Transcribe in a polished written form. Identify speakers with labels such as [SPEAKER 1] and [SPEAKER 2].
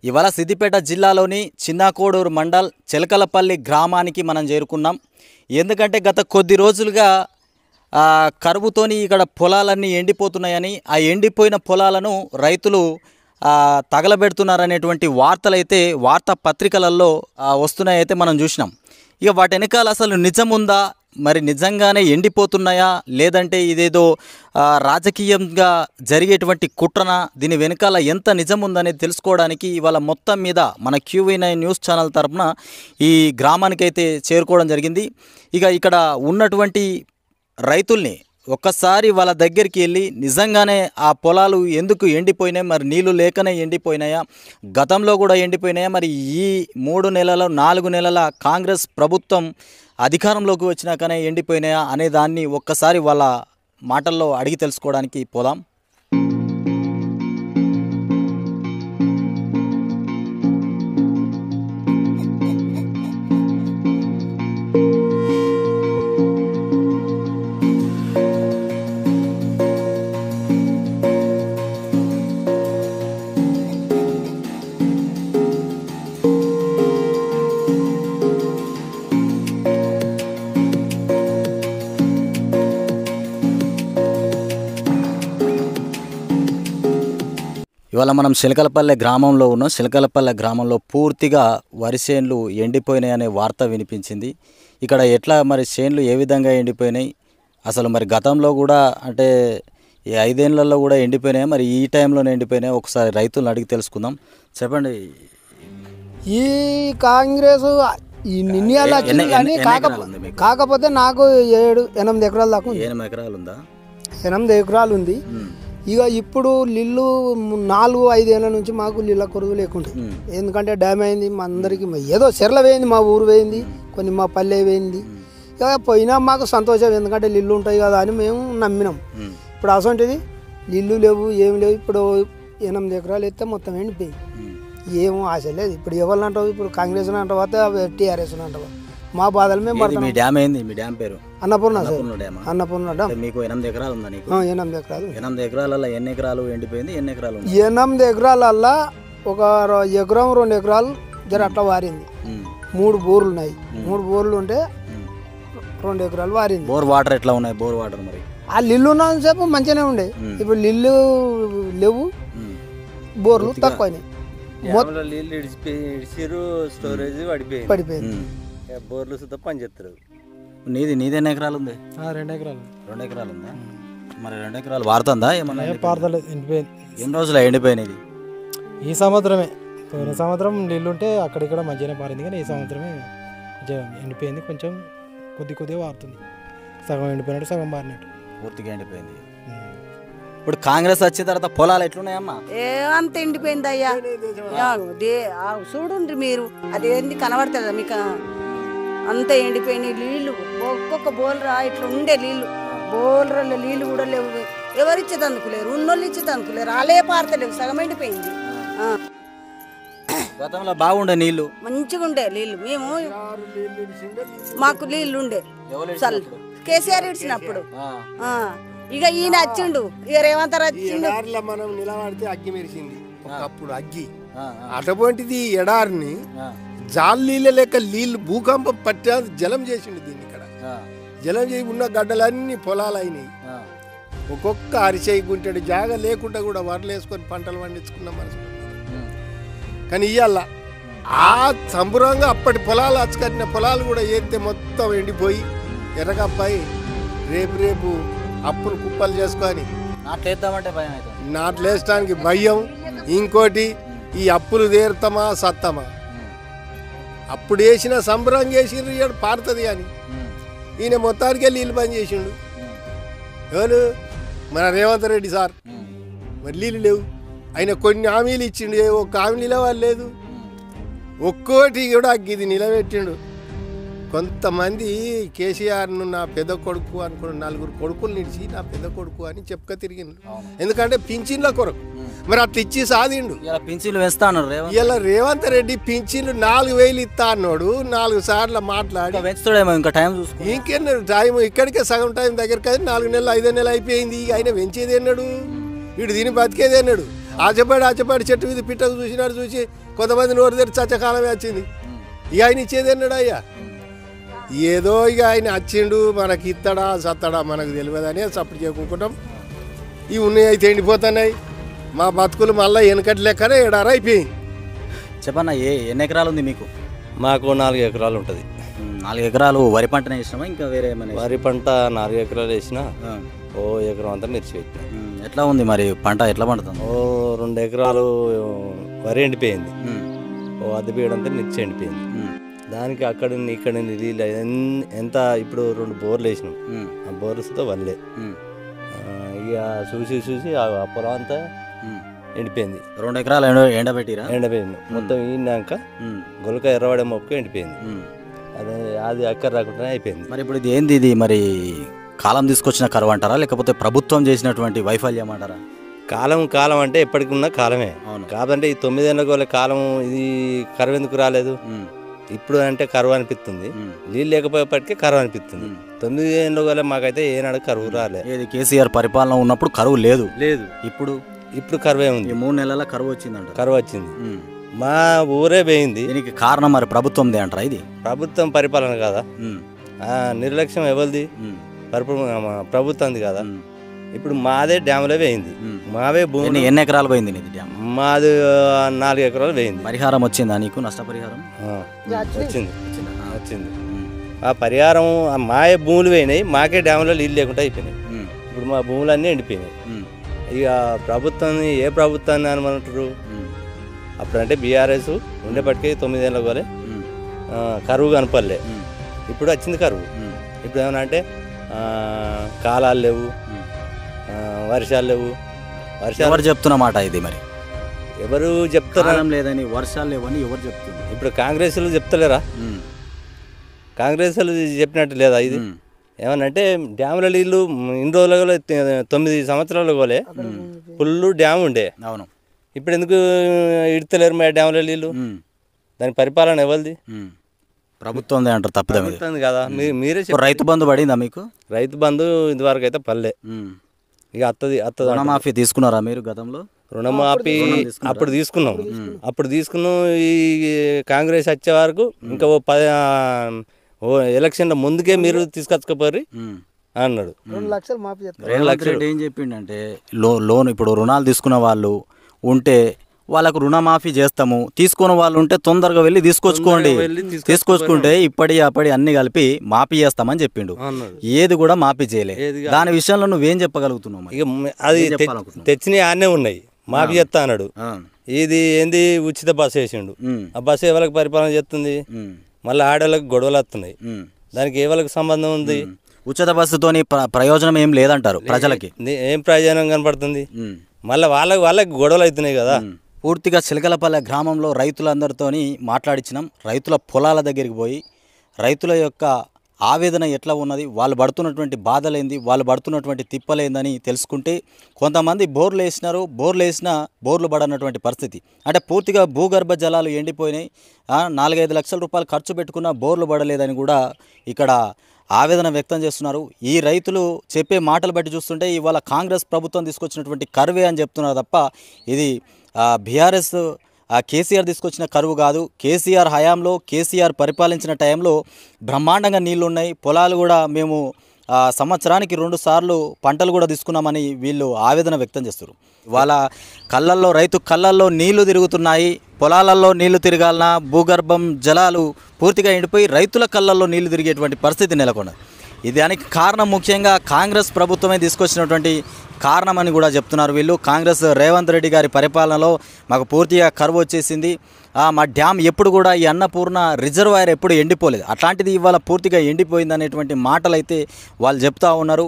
[SPEAKER 1] ఇవాళ సిద్దిపేట జిల్లాలోని చిన్నకోడూరు మండల్ చిలకలపల్లి గ్రామానికి మనం చేరుకున్నాం. ఎందుకంటే గత కొద్ది రోజులుగా కరువుతోని ఇక్కడ పొలాలన్నీ ఎండిపోతున్నాయని, ఆ ఎండిపోయిన పొలాలను రైతులు తగలబెడుతున్నారనేటువంటి వార్తలైతే వార్తాపత్రికలలో వస్తున్నాయైతే మనం చూసినాం. ఇక వాటి వెనకాల అసలు నిజముందా, మరి నిజంగానే ఎండిపోతున్నాయా, లేదంటే ఇదేదో రాజకీయంగా జరిగేటువంటి కుట్రన, దీని వెనకాల ఎంత నిజం ఉందనేది తెలుసుకోవడానికి ఇవాళ మొత్తం మీద మన QV9 న్యూస్ ఛానల్ తరఫున ఈ గ్రామానికైతే చేరుకోవడం జరిగింది. ఇక ఇక్కడ ఉన్నటువంటి రైతుల్ని ఒక్కసారి వాళ్ళ దగ్గరికి వెళ్ళి నిజంగానే ఆ పొలాలు ఎందుకు ఎండిపోయినాయి, మరి నీళ్లు లేకనే ఎండిపోయినాయా, గతంలో కూడా ఎండిపోయినాయా, మరి ఈ 3 నెలల 4 నెలల కాంగ్రెస్ ప్రభుత్వం అధికారంలోకి వచ్చినాకనే ఎండిపోయినాయా అనే దాన్ని ఒక్కసారి వాళ్ళ మాటల్లో అడిగి తెలుసుకోవడానికి పోదాం. ఇవాళ మనం చిలకలపల్లె గ్రామంలో ఉన్నాం. చిలకలపల్లె గ్రామంలో పూర్తిగా వరి చేన్లు ఎండిపోయినాయనే వార్త వినిపించింది. ఇక్కడ ఎట్లా మరి చేన్లు ఏ విధంగా ఎండిపోయినాయి, అసలు మరి గతంలో కూడా అంటే ఈ 5 ఏళ్లలో కూడా ఎండిపోయినాయి, మరి ఈ టైంలోనే ఎండిపోయినాయి, ఒకసారి రైతులను అడిగి తెలుసుకుందాం. చెప్పండి.
[SPEAKER 2] ఈ కాంగ్రెస్ నిర్ణయాలు వచ్చింది కానీ కాకపోతే నాకు 7-8 ఎకరాలు దాకా
[SPEAKER 1] 8 ఎకరాలు ఉందా?
[SPEAKER 2] 8 ఎకరాలు ఉంది. ఇక ఇప్పుడు నీళ్ళు 4-5 ఏళ్ళ నుంచి మాకు నీళ్ళ కొరువు లేకుండా, ఎందుకంటే డ్యామ్ అయింది మా అందరికి, ఏదో చెర్ల వేయింది, మా ఊరు వేయింది, కొన్ని మా పల్లె వేయింది. ఇక పోయినా మాకు సంతోషం, ఎందుకంటే నీళ్ళు ఉంటాయి కదా అని మేము నమ్మినాం. ఇప్పుడు అసంటిది నీళ్ళు లేవు, ఏమి లేవు. ఇప్పుడు 8 ఎకరాలు ఎత్తే మొత్తం ఎండిపోయింది, ఏమో ఆశ లేదు. ఇప్పుడు ఎవరిని అంటావు, ఇప్పుడు కాంగ్రెస్ అంటావా TRS అంటావా, మా బాధలు మేము పడతాం.
[SPEAKER 1] మీ డ్యామ్ ఏంది? మీ డ్యామ్ పేరు
[SPEAKER 2] అన్నపూర్ణ అన్నపూర్ణ డ్యామ్.
[SPEAKER 1] మీకు 8 ఎకరాలు ఉందా? నీకు
[SPEAKER 2] 8 ఎకరాలు.
[SPEAKER 1] 8 ఎకరాలలో ఎన్ని ఎకరాలు ఎండిపోయింది, ఎన్ని ఎకరాలు?
[SPEAKER 2] 8 ఎకరాలల్లా ఒక 1 ఎకరం 2 ఎకరాలు జర అట్లా వారింది. 3 బోర్లు ఉన్నాయి. 3 బోర్లు ఉంటే 2 ఎకరాలు వారింది.
[SPEAKER 1] బోర్ వాటర్ ఎట్లా ఉన్నాయి? బోర్ వాటర్ మరి
[SPEAKER 2] ఆ నీళ్ళు ఉన్నంత సేపు మంచిగానే ఉండే, ఇప్పుడు నీళ్ళు లేవు, బోర్లు తక్కువైనాయి.
[SPEAKER 3] స్టోరేజ్
[SPEAKER 2] పడిపోయింది.
[SPEAKER 3] బోర్లు సుద్ధా పని చేస్తారు.
[SPEAKER 1] నీది ఎన్ని ఎకరాలు ఉంది?
[SPEAKER 2] 2 ఎకరాలు.
[SPEAKER 1] 2 ఎకరాలు ఉందా? మరి 2 ఎకరాలు వాడుతుందా? ఏమన్నా
[SPEAKER 2] ఎండిపోయింది.
[SPEAKER 1] ఎన్ని రోజులు ఎండిపోయినది?
[SPEAKER 2] ఈ సంవత్సరమే. పోయిన సంవత్సరం నీళ్ళుంటే అక్కడిక్కడ మంచిగానే పారింది, కానీ ఈ సంవత్సరమే ఎండిపోయింది. కొంచెం కొద్దిగా వారుతుంది. సగం ఎండిపోయినట్టు, సగం మారినట్టు,
[SPEAKER 1] పూర్తిగా ఎండిపోయింది. ఇప్పుడు కాంగ్రెస్ వచ్చిన తర్వాత పొలాలు ఎట్లున్నాయమ్మా?
[SPEAKER 4] అంత ఎండిపోయింది అయ్యా. చూడండి మీరు, అది ఏంది కనబడుతుందా మీకు? అంత ఎండిపోయినాయి నీళ్లు. ఒక్కొక్క బోల్రా ఇట్లా ఉండే నీళ్లు, బోల్రల్లో నీళ్లు కూడా లేవు. ఎవరిచ్చేదందుకు లేరు, ఉన్నోళ్ళు ఇచ్చేదందుకు లేరు, అలే పారతలేవు, సగం ఎండిపోయింది.
[SPEAKER 1] గతంలో బాగుండే నీళ్లు,
[SPEAKER 4] మంచిగా ఉండే నీళ్లు. మేము మాకు నీళ్లు ఉండే కేసీఆర్ ఇచ్చినప్పుడు. ఇక ఈయన వచ్చిండు, ఇక రేవంత్ వచ్చిండు.
[SPEAKER 5] మనం నిలబడితే అగ్గి మెరిసింది ఒకప్పుడు అగ్గి. అటువంటిది ఎడారిని జాలీల లెక్క నీళ్లు భూకంపం పట్టా జలం చేసిండు దీన్ని. ఇక్కడ జలం చేసి ఉన్న గడ్డలన్నీ పొలాలు అయినాయి. ఒక్కొక్క అరిచేయి గుంటెడు జాగ లేకుండా కూడా వరలు వేసుకొని పంటలు పండించుకున్న మనసు. కానీ ఇవాళ ఆ సంబరంగా అప్పటి పొలాలు అచ్చకట్టిన పొలాలు కూడా ఏరితే మొత్తం ఎండిపోయి ఎర్రకప్పాయి. రేపు అప్పులు కుప్పలు చేసుకొని నాట్లు వేయడానికి భయం. ఇంకోటి, ఈ అప్పులు తీరుతామా సత్తమా? అప్పుడు వేసిన సంబరం చేసిండ్రు, ఇవాడు పారుతుంది అని ఈయన మొత్తానికే నీళ్ళు బంద్ చేసిండు. ఎవరు? మన రేవంత్ రెడ్డి సార్. మరి నీళ్ళు లేవు. ఆయన కొన్ని హామీలు ఇచ్చిండు, ఒక్క హామీ నిలవాలి లేదు. ఒక్కోటి కూడా అగ్గిది నిలబెట్టిండు. కొంతమంది కేసీఆర్ను నా పెద్ద కొడుకు అనుకున్న 4 కొడుకులు నిడిచి నా పెద్ద కొడుకు అని చెప్పుక తిరిగిండు. ఎందుకంటే పింఛన్ల కొరకు. మరి అట్లా ఇచ్చి సాధిండు.
[SPEAKER 1] ఇలా పింఛన్లు వేస్తా అన్నారు రేవంత్.
[SPEAKER 5] ఇలా రేవంత్ రెడ్డి పింఛన్లు 4,000 ఇస్తా అన్నాడు. 4 సార్లు మాట్లాడి
[SPEAKER 1] ఇంకా పెంచుతాడేమో, ఇంకా టైం చూసుకో.
[SPEAKER 5] ఇంకెన్న టైం ఇక్కడికే సగం టైం దగ్గర కదా 4 నెలలు 5 నెలలు అయిపోయింది. ఇక ఆయన పెంచేది అన్నాడు, వీడు దీన్ని బతికేది అన్నాడు. ఆచపాడి చెట్టు మీద పిట్టకు చూసినాడు. చూసి కొంతమంది నోరు తెరిచి చచ్చకాలమే వచ్చింది. ఇక ఆయన ఇచ్చేది అన్నాడు. అయ్యా ఏదో ఇక ఆయన వచ్చిండు, మనకి ఇస్తాడా సత్తాడా మనకు తెలియదని సపోర్ట్ చేయకుంటాం. ఇవి ఉన్నాయి అయితే ఎండిపోతున్నాయి. మా బతుకులు మళ్ళీ వెనకటి లెక్కనే ఎడారా అయిపోయింది.
[SPEAKER 1] చెప్పన్నా, ఎన్ని ఎకరాలు ఉంది మీకు?
[SPEAKER 3] మాకు 4 ఎకరాలు ఉంటుంది.
[SPEAKER 1] 4 ఎకరాలు వరి పంటనే వేసినామా ఇంకా వేరే ఏమైనా?
[SPEAKER 3] వరి పంట 4 ఎకరాలు వేసినా ఓ ఎకరం అంతా మిర్చి పెట్టినా.
[SPEAKER 1] ఎట్లా ఉంది మరి పంట, ఎట్లా పండుతుంది?
[SPEAKER 3] ఓ 2 ఎకరాలు వరి ఎండిపోయింది. ఓ అద్దె పీయడంతా మిర్చి ఎండిపోయింది. దానికి అక్కడ ఇక్కడ నీళ్ళు ఎంత ఇప్పుడు 2 బోర్లు వేసినాం. ఆ బోర్లతో వల్లే ఇక చూసి ఆ పొలం అంతా ఎండిపోయింది.
[SPEAKER 1] 2 ఎకరాలు ఎండబెట్టిరా?
[SPEAKER 3] ఎండిపోయింది మొత్తం. ఈనాక గొలక ఎర్రవాడే మొక్క ఎండిపోయింది. అది అక్కర రాకుండా అయిపోయింది.
[SPEAKER 1] మరి ఇప్పుడు ఇది ఏంది? ఇది మరి కాలం తీసుకొచ్చిన కరువు అంటారా, లేకపోతే ప్రభుత్వం చేసినటువంటి వైఫల్యం అంటారా?
[SPEAKER 3] కాలం అంటే ఎప్పటికి ఉన్న కాలమే. కాబట్టి ఈ 9 ఏళ్ళ గోల కాలం ఇది కరువు ఎందుకు రాలేదు? ఇప్పుడు అంటే కరువు అనిపిస్తుంది, నీళ్ళు లేకపోయేప్పటికీ కరువు అనిపిస్తుంది. 9 ఏళ్ళ గోల మాకైతే ఏనాడు కరువు రాలేదు.
[SPEAKER 1] ఏది కేసీఆర్ పరిపాలన ఉన్నప్పుడు కరువు లేదు.
[SPEAKER 3] ఇప్పుడు కరువే ఉంది.
[SPEAKER 1] 3 నెలల కరువు వచ్చిందంట.
[SPEAKER 3] కరువు వచ్చింది, మా ఊరే పోయింది.
[SPEAKER 1] దీనికి కారణం మరి ప్రభుత్వందే అంటారా? ఇది
[SPEAKER 3] ప్రభుత్వం పరిపాలన కదా, నిర్లక్ష్యం ఎవరిది? ప్రభుత్వంది కదా. ఇప్పుడు మాదే డ్యాములో పోయింది, మావే భూమి.
[SPEAKER 1] ఎన్ని ఎకరాలు పోయింది నీది డ్యామ్?
[SPEAKER 3] మాది 4 ఎకరాలు పోయింది.
[SPEAKER 1] పరిహారం వచ్చిందా నీకు? నష్టపరిహారం
[SPEAKER 3] వచ్చింది. ఆ పరిహారం మాయే భూములు పోయినాయి, మాకే డ్యాములో నీళ్ళు లేకుండా అయిపోయినాయి. ఇప్పుడు మా భూములు అన్నీ ఎండిపోయినాయి. ఇక ప్రభుత్వాన్ని ఏ ప్రభుత్వాన్ని అనమంటారు? అప్పుడంటే బీఆర్ఎస్ ఉండేపటికే 9 ఏళ్ళ గోలే కరువు కనపడలే. ఇప్పుడు వచ్చింది కరువు. ఇప్పుడు ఏమన్నా అంటే కాలాలు లేవు, వర్షాలు లేవు.
[SPEAKER 1] ఎవరు చెప్తున్నమాట ఇది? మరి
[SPEAKER 3] ఎవరు చెప్తారు
[SPEAKER 1] లేదని, వర్షాలు లేవని ఎవరు చెప్తున్నారు?
[SPEAKER 3] ఇప్పుడు కాంగ్రెస్లు చెప్తలేరా? కాంగ్రెస్లు చెప్పినట్టు లేదా ఇది? ఏమనంటే డ్యాముల నీళ్ళు ఇన్ని రోజులలో 9 సంవత్సరాల గోలే ఫుల్ డ్యామ్ ఉండే.
[SPEAKER 1] అవును.
[SPEAKER 3] ఇప్పుడు ఎందుకు ఇడతలేరు మా డ్యాముల నీళ్ళు? దాని పరిపాలన ఎవరిది?
[SPEAKER 1] ప్రభుత్వం అంటారు. తప్పుతుంది
[SPEAKER 3] కదా. మీరే
[SPEAKER 1] రైతు బంధు పడిందా మీకు?
[SPEAKER 3] రైతు బంధు ఇంతవరకు అయితే పల్లె. ఇక అత్తది
[SPEAKER 1] రుణమాఫీ తీసుకున్నారా మీరు గతంలో?
[SPEAKER 3] రుణమాఫీ అప్పుడు తీసుకున్నాం. ఈ కాంగ్రెస్ వచ్చే వరకు ఇంకా ఎలక్షన్ ముందుకే మీరు తీసుకొచ్చుకోపోరి అన్నాడు.
[SPEAKER 2] 2 లక్షలు మాఫీ చేస్తారు.
[SPEAKER 1] 2 లక్షలు ఏం చెప్పిండంటే లోన్ ఇప్పుడు రుణాలు తీసుకున్న వాళ్ళు ఉంటే వాళ్ళకు రుణమాఫీ చేస్తాము, తీసుకున్న వాళ్ళు ఉంటే తొందరగా వెళ్ళి తీసుకొచ్చుకుంటే అప్పటి అన్ని కలిపి మాఫీ చేస్తామని చెప్పిండు. ఏది కూడా మాఫీ చేయలే. దాని విషయంలో నువ్వేం చెప్పగలుగుతున్నావు?
[SPEAKER 3] ఇక అది తెచ్చినవి ఆనే ఉన్నాయి, మాఫీ చేస్తా అన్నాడు. ఇది ఏంది ఉచిత బస్సు వేసిండు. ఆ బస్సు ఎవరికి పరిపాలన చేస్తుంది? మళ్ళీ ఆడవాళ్ళకి గొడవలు వస్తున్నాయి. దానికి ఏ వాళ్ళకి సంబంధం ఉంది?
[SPEAKER 1] ఉచిత బస్సుతోని ప్రయోజనం ఏం లేదంటారు ప్రజలకి.
[SPEAKER 3] ఏం ప్రయోజనం కనపడుతుంది? మళ్ళీ వాళ్ళకి గొడవలు అవుతున్నాయి కదా.
[SPEAKER 1] పూర్తిగా చిలకలపల్లె గ్రామంలో రైతులందరితోని మాట్లాడించినాం. రైతుల పొలాల దగ్గరికి పోయి రైతుల యొక్క ఆవేదన ఎట్లా ఉన్నది, వాళ్ళు పడుతున్నటువంటి బాధలేంది, వాళ్ళు పడుతున్నటువంటి తిప్పలేందని తెలుసుకుంటే కొంతమంది బోర్లు వేసినారు, బోర్లు పడనటువంటి పరిస్థితి. అంటే పూర్తిగా భూగర్భ జలాలు ఎండిపోయినాయి, 4-5 లక్షల రూపాయలు ఖర్చు పెట్టుకున్న బోర్లు పడలేదని కూడా ఇక్కడ ఆవేదన వ్యక్తం చేస్తున్నారు. ఈ రైతులు చెప్పే మాటలు బట్టి చూస్తుంటే ఇవాళ కాంగ్రెస్ ప్రభుత్వం తీసుకొచ్చినటువంటి కరువే అని చెప్తున్నారు తప్ప ఇది బీఆర్ఎస్ కేసీఆర్ తీసుకొచ్చిన కరువు కాదు. కేసీఆర్ హయాంలో, కేసీఆర్ పరిపాలించిన టైంలో బ్రహ్మాండంగా నీళ్లు ఉన్నాయి. పొలాలు కూడా మేము సంవత్సరానికి 2 సార్లు పంటలు కూడా తీసుకున్నామని వీళ్ళు ఆవేదన వ్యక్తం చేస్తారు. వాళ్ళ రైతు కళ్ళల్లో నీళ్లు తిరుగుతున్నాయి. పొలాలలో నీళ్లు తిరగాలన్నా భూగర్భం జలాలు పూర్తిగా ఎండిపోయి రైతుల కళ్ళల్లో నీళ్లు తిరిగేటువంటి పరిస్థితి నెలకొన్నది. దానికి కారణం ముఖ్యంగా కాంగ్రెస్ ప్రభుత్వమే తీసుకొచ్చినటువంటి కారణమని కూడా చెప్తున్నారు వీళ్ళు. కాంగ్రెస్ రేవంత్ రెడ్డి గారి పరిపాలనలో మాకు పూర్తిగా కరువు వచ్చేసింది, మా డ్యామ్ ఎప్పుడు కూడా ఈ అన్నపూర్ణ రిజర్వాయర్ ఎప్పుడు ఎండిపోలేదు, అట్లాంటిది ఇవాళ పూర్తిగా ఎండిపోయింది అనేటువంటి మాటలు అయితే వాళ్ళు చెప్తా ఉన్నారు.